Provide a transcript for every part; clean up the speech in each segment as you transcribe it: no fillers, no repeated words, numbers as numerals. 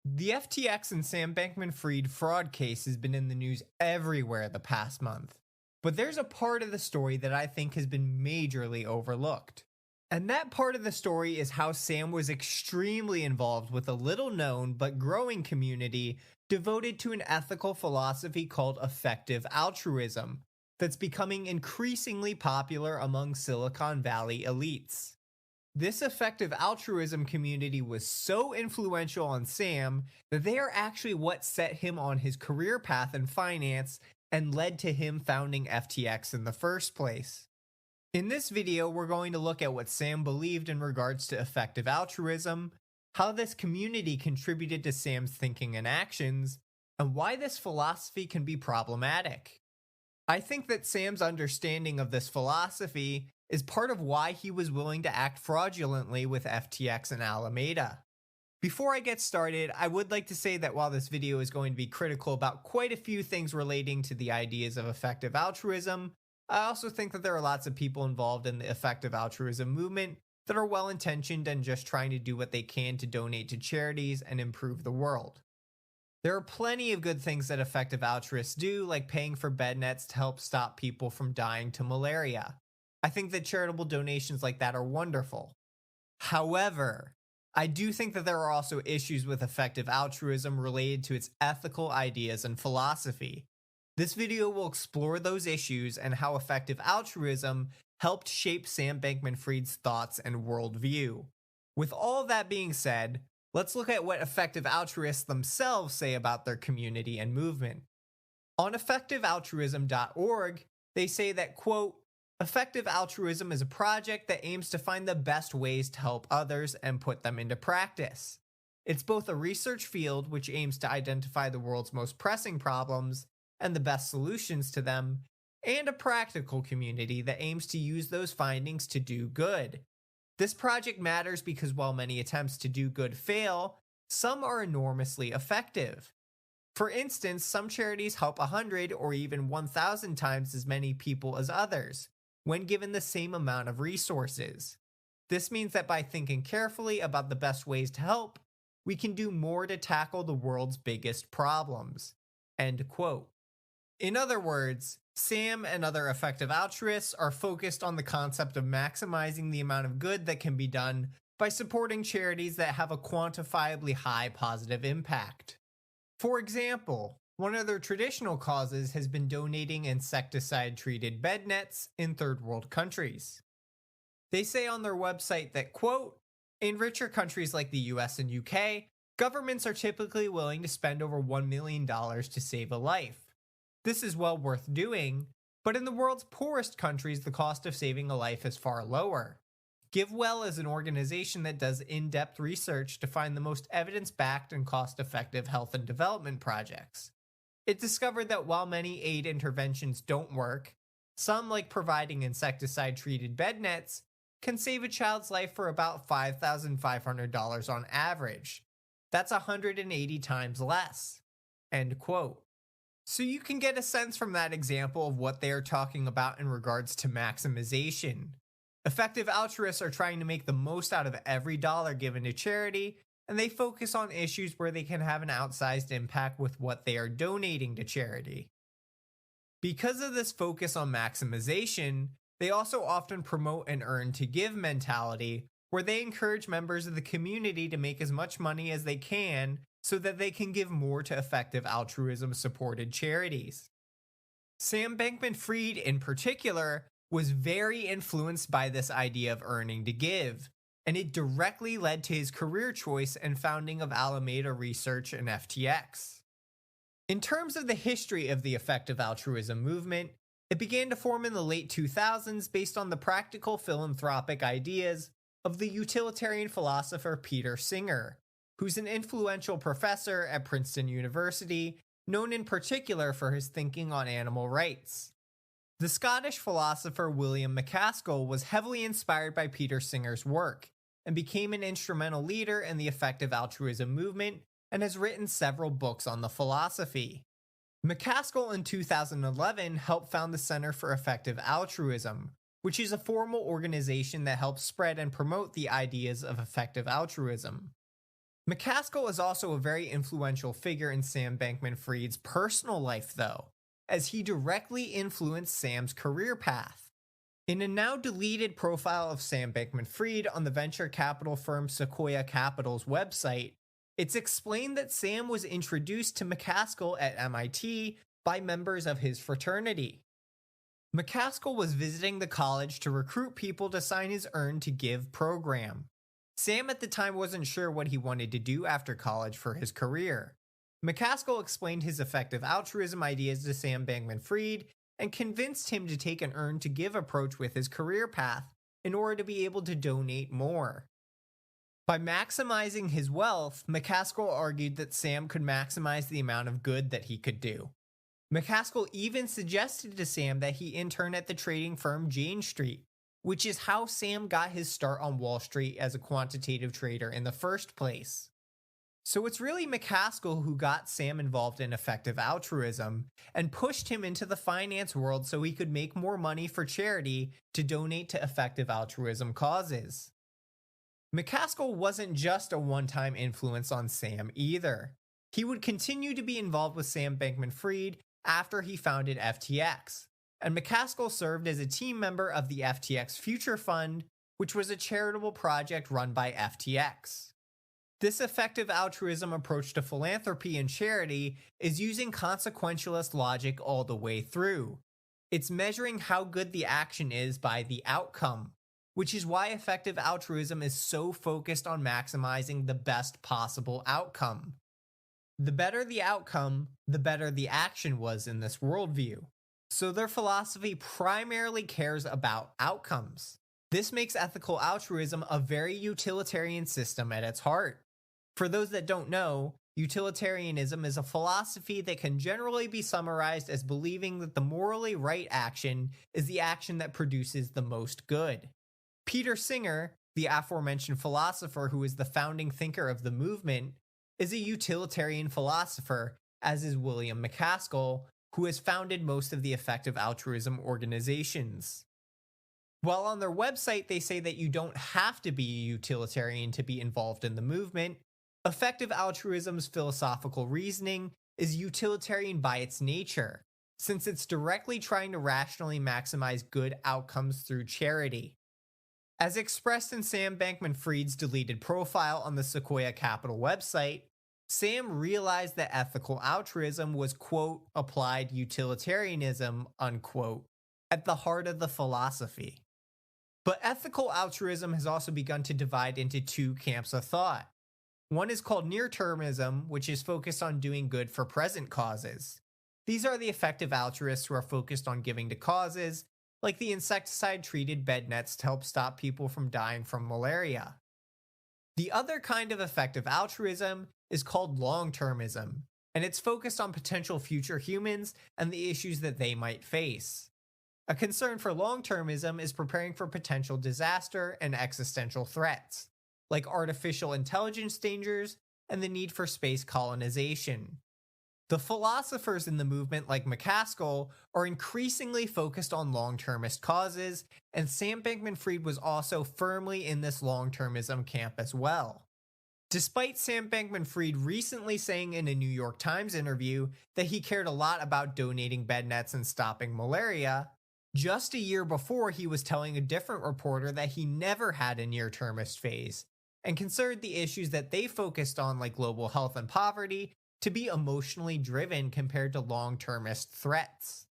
The FTX and Sam Bankman-Fried fraud case has been in the news everywhere the past month. But there's a part of the story that I think has been majorly overlooked. And that part of the story is how Sam was extremely involved with a little known but growing community devoted to an ethical philosophy called effective altruism that's becoming increasingly popular among Silicon Valley elites. This effective altruism community was so influential on Sam that they are actually what set him on his career path in finance and led to him founding FTX in the first place. In this video, we're going to look at what Sam believed in regards to effective altruism, how this community contributed to Sam's thinking and actions, and why this philosophy can be problematic. I think that Sam's understanding of this philosophy is part of why he was willing to act fraudulently with FTX and Alameda. Before I get started, I would like to say that while this video is going to be critical about quite a few things relating to the ideas of effective altruism, I also think that there are lots of people involved in the effective altruism movement that are well-intentioned and just trying to do what they can to donate to charities and improve the world. There are plenty of good things that effective altruists do, like paying for bed nets to help stop people from dying to malaria. I think that charitable donations like that are wonderful. However, I do think that there are also issues with effective altruism related to its ethical ideas and philosophy. This video will explore those issues and how effective altruism helped shape Sam Bankman-Fried's thoughts and worldview. With all that being said, let's look at what effective altruists themselves say about their community and movement. On effectivealtruism.org, they say that, quote, effective altruism is a project that aims to find the best ways to help others and put them into practice. It's both a research field which aims to identify the world's most pressing problems and the best solutions to them, and a practical community that aims to use those findings to do good. This project matters because while many attempts to do good fail, some are enormously effective. For instance, some charities help 100 or even 1,000 times as many people as others, when given the same amount of resources. This means that by thinking carefully about the best ways to help, we can do more to tackle the world's biggest problems. End quote. In other words, Sam and other effective altruists are focused on the concept of maximizing the amount of good that can be done by supporting charities that have a quantifiably high positive impact. For example, one of their traditional causes has been donating insecticide-treated bed nets in third world countries. They say on their website that, quote, in richer countries like the US and UK, governments are typically willing to spend over $1 million to save a life. This is well worth doing, but in the world's poorest countries, the cost of saving a life is far lower. GiveWell is an organization that does in-depth research to find the most evidence-backed and cost-effective health and development projects. It discovered that while many aid interventions don't work, some, like providing insecticide-treated bed nets, can save a child's life for about $5,500 on average. That's 180 times less. End quote. So you can get a sense from that example of what they are talking about in regards to maximization. Effective altruists are trying to make the most out of every dollar given to charity, and they focus on issues where they can have an outsized impact with what they are donating to charity. Because of this focus on maximization, they also often promote an earn to give mentality, where they encourage members of the community to make as much money as they can so that they can give more to effective altruism-supported charities. Sam Bankman-Fried, in particular, was very influenced by this idea of earning to give, and it directly led to his career choice and founding of Alameda Research and FTX. In terms of the history of the effective altruism movement, it began to form in the late 2000s based on the practical philanthropic ideas of the utilitarian philosopher Peter Singer, who's an influential professor at Princeton University, known in particular for his thinking on animal rights. The Scottish philosopher William MacAskill was heavily inspired by Peter Singer's work, and became an instrumental leader in the effective altruism movement, and has written several books on the philosophy. MacAskill in 2011 helped found the Center for Effective Altruism, which is a formal organization that helps spread and promote the ideas of effective altruism. MacAskill is also a very influential figure in Sam Bankman-Fried's personal life, though, as he directly influenced Sam's career path. In a now deleted profile of Sam Bankman-Fried on the venture capital firm Sequoia Capital's website, it's explained that Sam was introduced to MacAskill at MIT by members of his fraternity. MacAskill was visiting the college to recruit people to sign his Earn to Give program. Sam at the time wasn't sure what he wanted to do after college for his career. MacAskill explained his effective altruism ideas to Sam Bankman-Fried and convinced him to take an Earn to Give approach with his career path in order to be able to donate more. By maximizing his wealth, MacAskill argued that Sam could maximize the amount of good that he could do. MacAskill even suggested to Sam that he intern at the trading firm Jane Street, which is how Sam got his start on Wall Street as a quantitative trader in the first place. So it's really MacAskill who got Sam involved in effective altruism and pushed him into the finance world so he could make more money for charity to donate to effective altruism causes. MacAskill wasn't just a one-time influence on Sam either. He would continue to be involved with Sam Bankman-Fried after he founded FTX, and MacAskill served as a team member of the FTX Future Fund, which was a charitable project run by FTX. This effective altruism approach to philanthropy and charity is using consequentialist logic all the way through. It's measuring how good the action is by the outcome, which is why effective altruism is so focused on maximizing the best possible outcome. The better the outcome, the better the action was in this worldview. So their philosophy primarily cares about outcomes. This makes ethical altruism a very utilitarian system at its heart. For those that don't know, utilitarianism is a philosophy that can generally be summarized as believing that the morally right action is the action that produces the most good. Peter Singer, the aforementioned philosopher who is the founding thinker of the movement, is a utilitarian philosopher, as is William MacAskill, who has founded most of the effective altruism organizations. While on their website they say that you don't have to be a utilitarian to be involved in the movement, effective altruism's philosophical reasoning is utilitarian by its nature, since it's directly trying to rationally maximize good outcomes through charity. As expressed in Sam Bankman-Fried's deleted profile on the Sequoia Capital website, Sam realized that ethical altruism was, quote, applied utilitarianism, unquote, at the heart of the philosophy. But ethical altruism has also begun to divide into two camps of thought. One is called near-termism, which is focused on doing good for present causes. These are the effective altruists who are focused on giving to causes, like the insecticide-treated bed nets to help stop people from dying from malaria. The other kind of effective altruism is called long-termism, and it's focused on potential future humans and the issues that they might face. A concern for long-termism is preparing for potential disaster and existential threats, like artificial intelligence dangers and the need for space colonization. The philosophers in the movement, like MacAskill, are increasingly focused on long-termist causes, and Sam Bankman-Fried was also firmly in this long-termism camp as well. Despite Sam Bankman-Fried recently saying in a New York Times interview that he cared a lot about donating bed nets and stopping malaria, just a year before he was telling a different reporter that he never had a near-termist phase, and considered the issues that they focused on, like global health and poverty, to be emotionally driven compared to long-termist threats.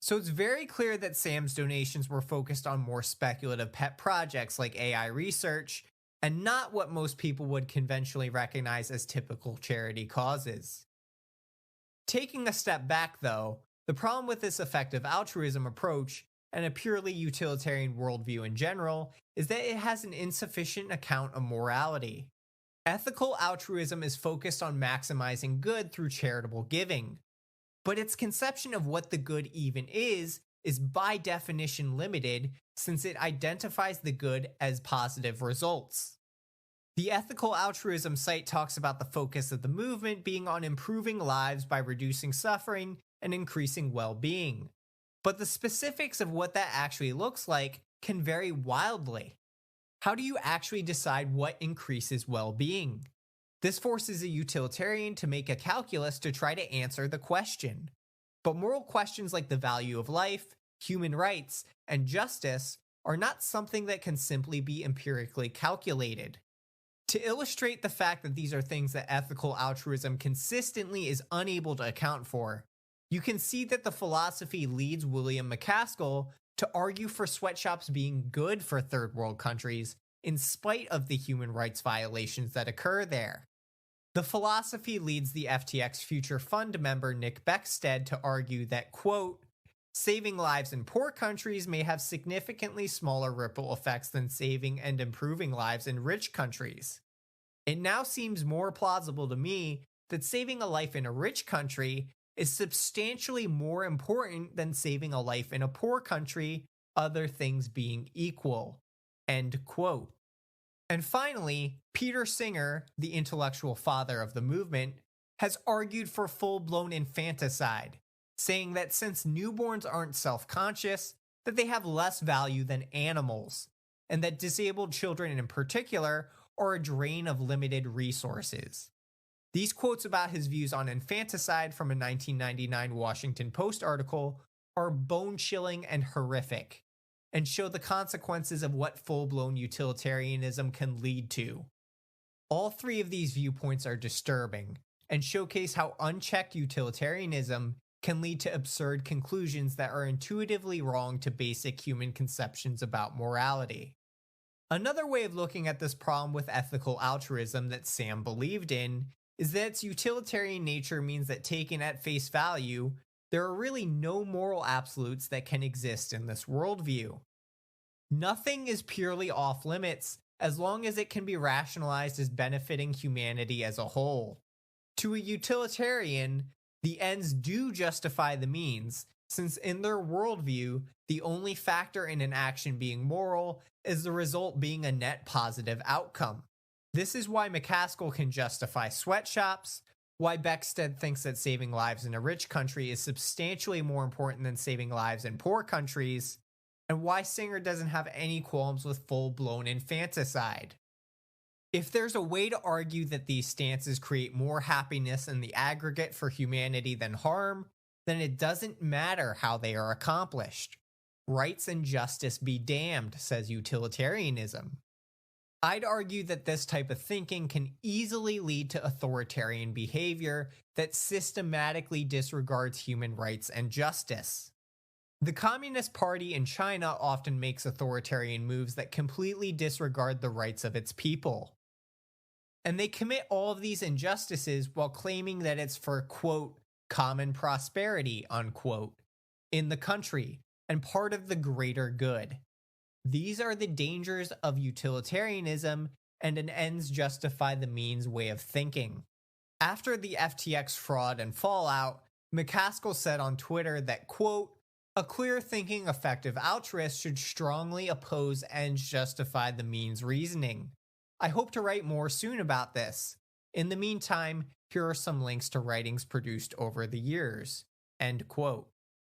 So it's very clear that Sam's donations were focused on more speculative pet projects like AI research, and not what most people would conventionally recognize as typical charity causes. Taking a step back though, the problem with this effective altruism approach, and a purely utilitarian worldview in general, is that it has an insufficient account of morality. Ethical altruism is focused on maximizing good through charitable giving, but its conception of what the good even is by definition limited, since it identifies the good as positive results. The ethical altruism site talks about the focus of the movement being on improving lives by reducing suffering and increasing well-being, but the specifics of what that actually looks like can vary wildly. How do you actually decide what increases well-being? This forces a utilitarian to make a calculus to try to answer the question. But moral questions like the value of life, human rights, and justice are not something that can simply be empirically calculated. To illustrate the fact that these are things that ethical altruism consistently is unable to account for, you can see that the philosophy leads William MacAskill to argue for sweatshops being good for third world countries in spite of the human rights violations that occur there. The philosophy leads the FTX Future Fund member Nick Beckstead to argue that, quote, saving lives in poor countries may have significantly smaller ripple effects than saving and improving lives in rich countries. It now seems more plausible to me that saving a life in a rich country is substantially more important than saving a life in a poor country, other things being equal. End quote. And finally, Peter Singer, the intellectual father of the movement, has argued for full-blown infanticide, saying that since newborns aren't self-conscious, that they have less value than animals, and that disabled children in particular are a drain of limited resources. These quotes about his views on infanticide from a 1999 Washington Post article are bone-chilling and horrific, and show the consequences of what full-blown utilitarianism can lead to. All three of these viewpoints are disturbing, and showcase how unchecked utilitarianism can lead to absurd conclusions that are intuitively wrong to basic human conceptions about morality. Another way of looking at this problem with ethical altruism that Sam believed in is that its utilitarian nature means that taken at face value, there are really no moral absolutes that can exist in this worldview. Nothing is purely off limits as long as it can be rationalized as benefiting humanity as a whole. To a utilitarian, the ends do justify the means, since in their worldview, the only factor in an action being moral is the result being a net positive outcome. This is why MacAskill can justify sweatshops, why Beckstead thinks that saving lives in a rich country is substantially more important than saving lives in poor countries, and why Singer doesn't have any qualms with full-blown infanticide. If there's a way to argue that these stances create more happiness in the aggregate for humanity than harm, then it doesn't matter how they are accomplished. Rights and justice be damned, says utilitarianism. I'd argue that this type of thinking can easily lead to authoritarian behavior that systematically disregards human rights and justice. The Communist Party in China often makes authoritarian moves that completely disregard the rights of its people. And they commit all of these injustices while claiming that it's for, quote, common prosperity, unquote, in the country and part of the greater good. These are the dangers of utilitarianism and an ends justify the means way of thinking. After the FTX fraud and fallout, MacAskill said on Twitter that, quote, a clear-thinking effective altruist should strongly oppose ends justify the means reasoning. I hope to write more soon about this. In the meantime, here are some links to writings produced over the years. End quote.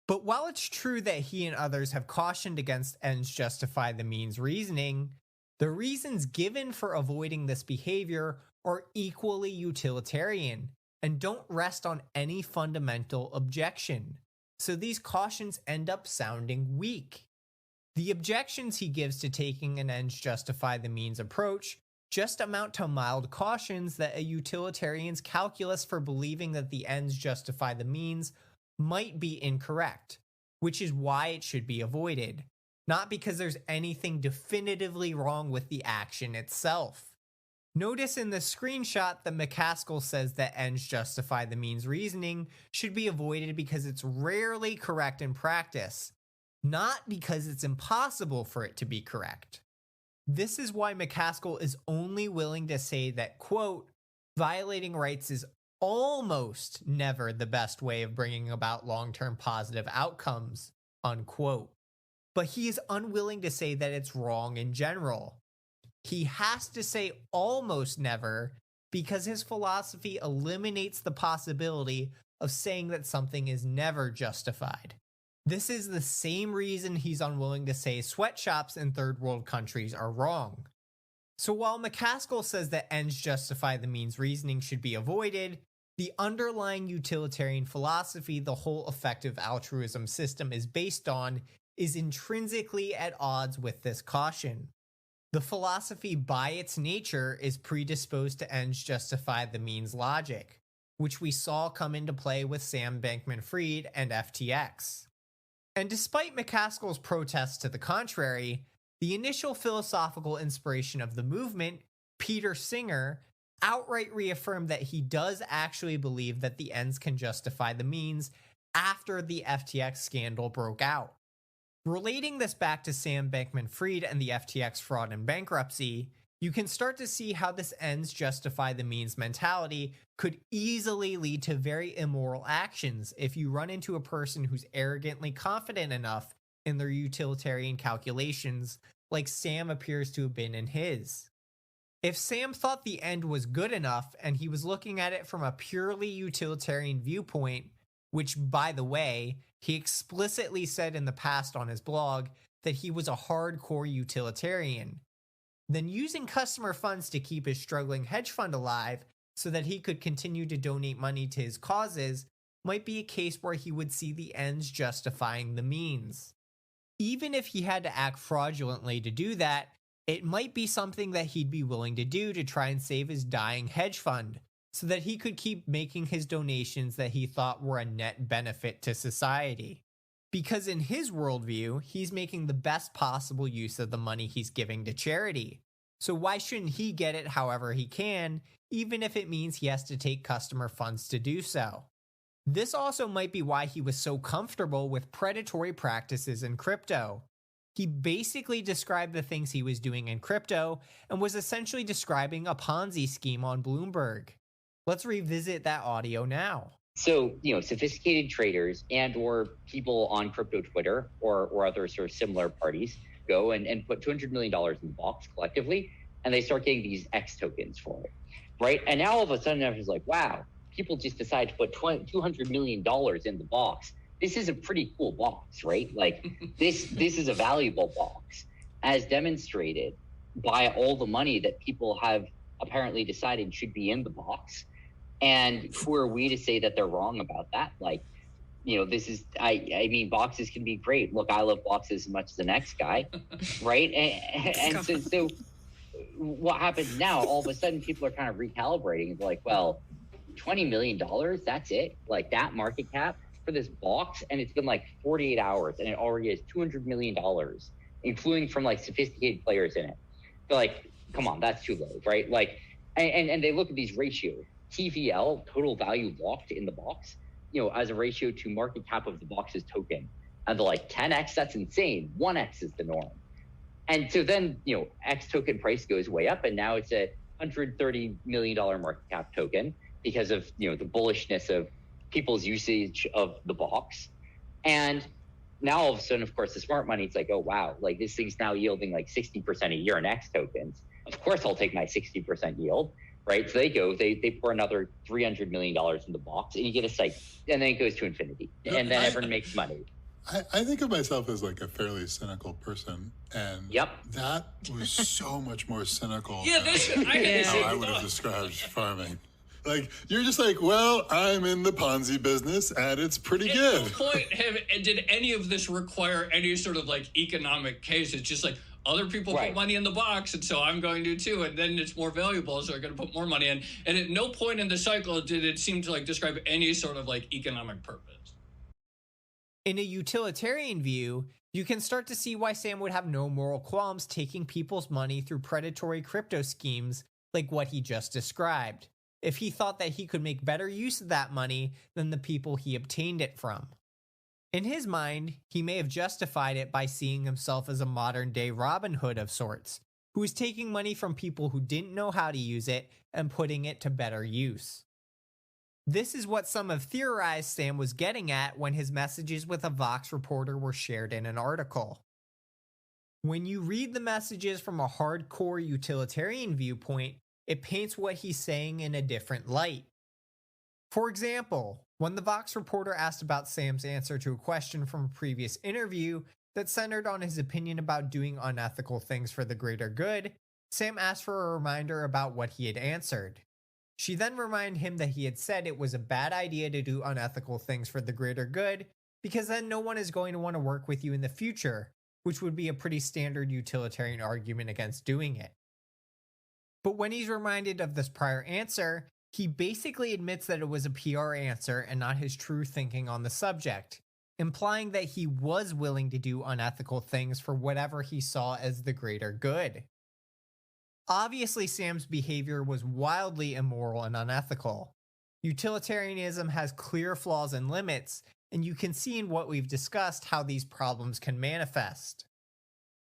But while it's true that he and others have cautioned against ends justify the means reasoning, the reasons given for avoiding this behavior are equally utilitarian and don't rest on any fundamental objection. So these cautions end up sounding weak. The objections he gives to taking an ends justify the means approach just amount to mild cautions that a utilitarian's calculus for believing that the ends justify the means might be incorrect, which is why it should be avoided, not because there's anything definitively wrong with the action itself. Notice in the screenshot that MacAskill says that ends justify the means reasoning should be avoided because it's rarely correct in practice, not because it's impossible for it to be correct. This is why MacAskill is only willing to say that, quote, violating rights is almost never the best way of bringing about long-term positive outcomes, unquote. But he is unwilling to say that it's wrong in general. He has to say almost never because his philosophy eliminates the possibility of saying that something is never justified. This is the same reason he's unwilling to say sweatshops in third world countries are wrong. So while MacAskill says that ends justify the means reasoning should be avoided, the underlying utilitarian philosophy the whole effective altruism system is based on is intrinsically at odds with this caution. The philosophy by its nature is predisposed to ends justify the means logic, which we saw come into play with Sam Bankman-Fried and FTX. And despite MacAskill's protests to the contrary, the initial philosophical inspiration of the movement, Peter Singer, outright reaffirmed that he does actually believe that the ends can justify the means after the FTX scandal broke out. Relating this back to Sam Bankman-Fried and the FTX fraud and bankruptcy, you can start to see how this ends justify the means mentality could easily lead to very immoral actions if you run into a person who's arrogantly confident enough in their utilitarian calculations, like Sam appears to have been in his. If Sam thought the end was good enough and he was looking at it from a purely utilitarian viewpoint, which, by the way, he explicitly said in the past on his blog that he was a hardcore utilitarian, then using customer funds to keep his struggling hedge fund alive so that he could continue to donate money to his causes might be a case where he would see the ends justifying the means. Even if he had to act fraudulently to do that, it might be something that he'd be willing to do to try and save his dying hedge fund, so that he could keep making his donations that he thought were a net benefit to society. Because in his worldview, he's making the best possible use of the money he's giving to charity. So why shouldn't he get it however he can, even if it means he has to take customer funds to do so? This also might be why he was so comfortable with predatory practices in crypto. He basically described the things he was doing in crypto and was essentially describing a Ponzi scheme on Bloomberg. Let's revisit that audio now. So, sophisticated traders and or people on crypto Twitter or other sort of similar parties go and put $200 million in the box collectively, and they start getting these X tokens for it, right? And now all of a sudden everyone's like, wow, people just decide to put $200 million in the box. This is a pretty cool box, right? Like this is a valuable box, as demonstrated by all the money that people have apparently decided should be in the box. And who are we to say that they're wrong about that? Like, this is, I mean, boxes can be great. Look, I love boxes as much as the next guy, right? And so what happens now, all of a sudden people are kind of recalibrating. It's like, well, $20 million, that's it? Like that market cap for this box? And it's been like 48 hours and it already has $200 million, including from like sophisticated players in it. They're like, come on, that's too low, right? Like, and they look at these ratios. TVL, total value locked in the box, as a ratio to market cap of the box's token. And they're like, 10x, that's insane. 1x is the norm. And so then, X token price goes way up, and now it's a $130 million market cap token because of, the bullishness of people's usage of the box. And now all of a sudden, of course, the smart money, it's like, oh, wow, like this thing's now yielding like 60% a year in X tokens. Of course, I'll take my 60% yield. Right, so they pour another $300 million in the box, and you get a site, and then it goes to infinity, and then everyone makes money. I think of myself as like a fairly cynical person, and that was so much more cynical than how I would have described farming. Like, you're just like, well, I'm in the Ponzi business, and it's pretty good. At no point did any of this require any sort of like economic case. It's just like, other people put money in the box, and so I'm going to too, and then it's more valuable, so I'm going to put more money in. And at no point in the cycle did it seem to like describe any sort of like economic purpose. In a utilitarian view, you can start to see why Sam would have no moral qualms taking people's money through predatory crypto schemes like what he just described, if he thought that he could make better use of that money than the people he obtained it from. In his mind, he may have justified it by seeing himself as a modern-day Robin Hood of sorts, who was taking money from people who didn't know how to use it and putting it to better use. This is what some have theorized Sam was getting at when his messages with a Vox reporter were shared in an article. When you read the messages from a hardcore utilitarian viewpoint, it paints what he's saying in a different light. For example, when the Vox reporter asked about Sam's answer to a question from a previous interview that centered on his opinion about doing unethical things for the greater good, Sam asked for a reminder about what he had answered. She then reminded him that he had said it was a bad idea to do unethical things for the greater good, because then no one is going to want to work with you in the future, which would be a pretty standard utilitarian argument against doing it. But when he's reminded of this prior answer, he basically admits that it was a PR answer and not his true thinking on the subject, implying that he was willing to do unethical things for whatever he saw as the greater good. Obviously, Sam's behavior was wildly immoral and unethical. Utilitarianism has clear flaws and limits, and you can see in what we've discussed how these problems can manifest.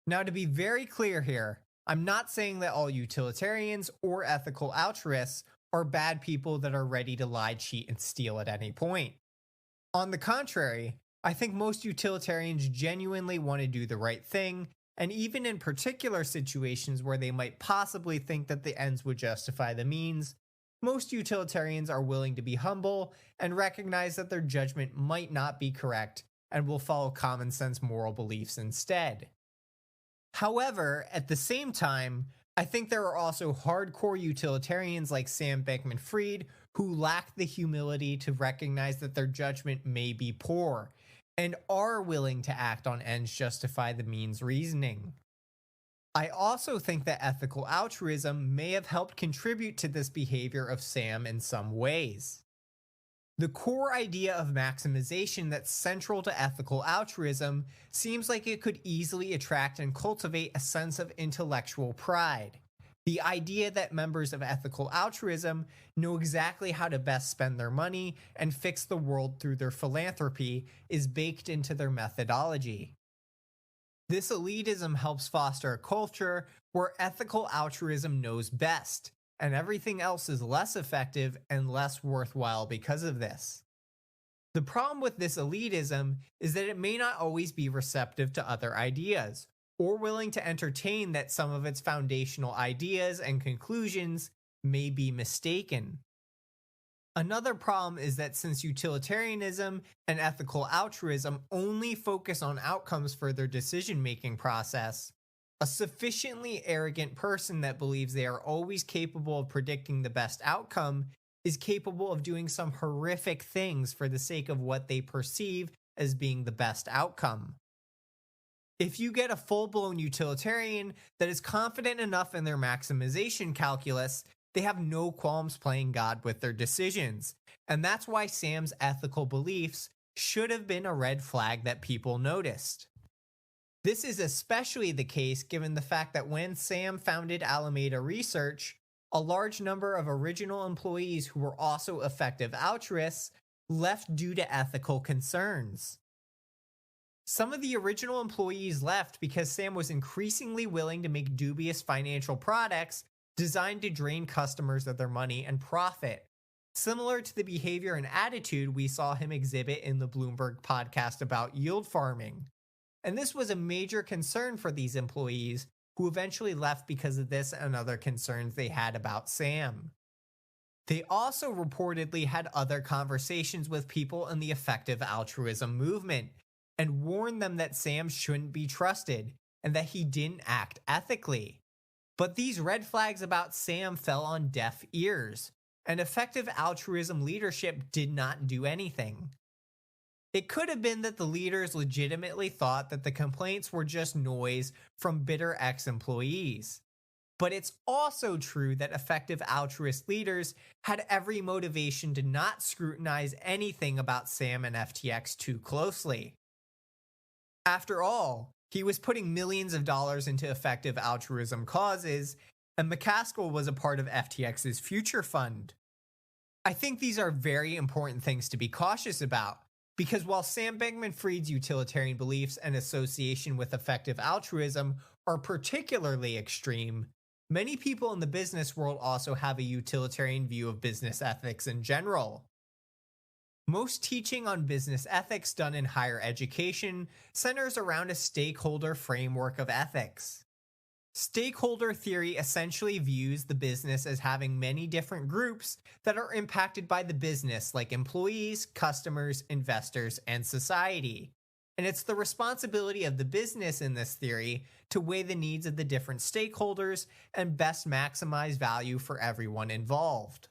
Now, to be very clear here, I'm not saying that all utilitarians or ethical altruists are bad people that are ready to lie, cheat, and steal at any point. On the contrary, I think most utilitarians genuinely want to do the right thing, and even in particular situations where they might possibly think that the ends would justify the means, most utilitarians are willing to be humble and recognize that their judgment might not be correct and will follow common sense moral beliefs instead. However, at the same time, I think there are also hardcore utilitarians like Sam Bankman-Fried who lack the humility to recognize that their judgment may be poor and are willing to act on ends justify the means reasoning. I also think that ethical altruism may have helped contribute to this behavior of Sam in some ways. The core idea of maximization that's central to ethical altruism seems like it could easily attract and cultivate a sense of intellectual pride. The idea that members of ethical altruism know exactly how to best spend their money and fix the world through their philanthropy is baked into their methodology. This elitism helps foster a culture where ethical altruism knows best, and everything else is less effective and less worthwhile because of this. The problem with this elitism is that it may not always be receptive to other ideas, or willing to entertain that some of its foundational ideas and conclusions may be mistaken. Another problem is that since utilitarianism and ethical altruism only focus on outcomes for their decision-making process, a sufficiently arrogant person that believes they are always capable of predicting the best outcome is capable of doing some horrific things for the sake of what they perceive as being the best outcome. If you get a full-blown utilitarian that is confident enough in their maximization calculus, they have no qualms playing God with their decisions, and that's why Sam's ethical beliefs should have been a red flag that people noticed. This is especially the case given the fact that when Sam founded Alameda Research, a large number of original employees who were also effective altruists left due to ethical concerns. Some of the original employees left because Sam was increasingly willing to make dubious financial products designed to drain customers of their money and profit, similar to the behavior and attitude we saw him exhibit in the Bloomberg podcast about yield farming. And this was a major concern for these employees who eventually left because of this and other concerns they had about Sam. They also reportedly had other conversations with people in the effective altruism movement and warned them that Sam shouldn't be trusted and that he didn't act ethically. But these red flags about Sam fell on deaf ears, and effective altruism leadership did not do anything. It could have been that the leaders legitimately thought that the complaints were just noise from bitter ex-employees. But it's also true that effective altruist leaders had every motivation to not scrutinize anything about Sam and FTX too closely. After all, he was putting millions of dollars into effective altruism causes, and MacAskill was a part of FTX's future fund. I think these are very important things to be cautious about, because while Sam Bankman-Fried's utilitarian beliefs and association with effective altruism are particularly extreme, many people in the business world also have a utilitarian view of business ethics in general. Most teaching on business ethics done in higher education centers around a stakeholder framework of ethics. Stakeholder theory essentially views the business as having many different groups that are impacted by the business, like employees, customers, investors, and society. and it's the responsibility of the business in this theory to weigh the needs of the different stakeholders and best maximize value for everyone involved.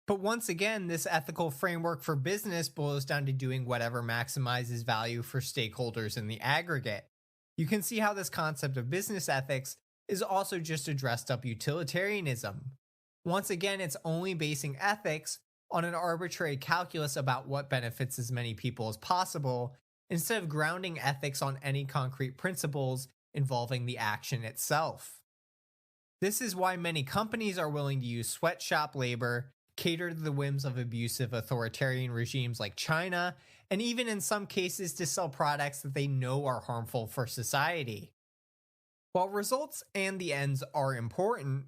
But once again, this ethical framework for business boils down to doing whatever maximizes value for stakeholders in the aggregate. You can see how this concept of business ethics is also just a dressed up utilitarianism. Once again, it's only basing ethics on an arbitrary calculus about what benefits as many people as possible, instead of grounding ethics on any concrete principles involving the action itself. This is why many companies are willing to use sweatshop labor, cater to the whims of abusive authoritarian regimes like China, and even in some cases to sell products that they know are harmful for society. While results and the ends are important,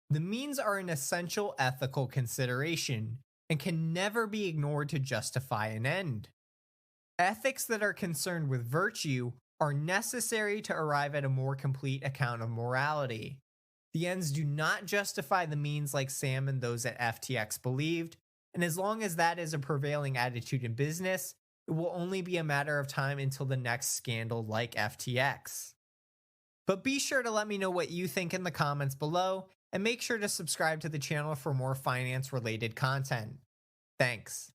the means are an essential ethical consideration and can never be ignored to justify an end. Ethics that are concerned with virtue are necessary to arrive at a more complete account of morality. The ends do not justify the means like Sam and those at FTX believed, and as long as that is a prevailing attitude in business, it will only be a matter of time until the next scandal like FTX. But be sure to let me know what you think in the comments below, and make sure to subscribe to the channel for more finance-related content. Thanks.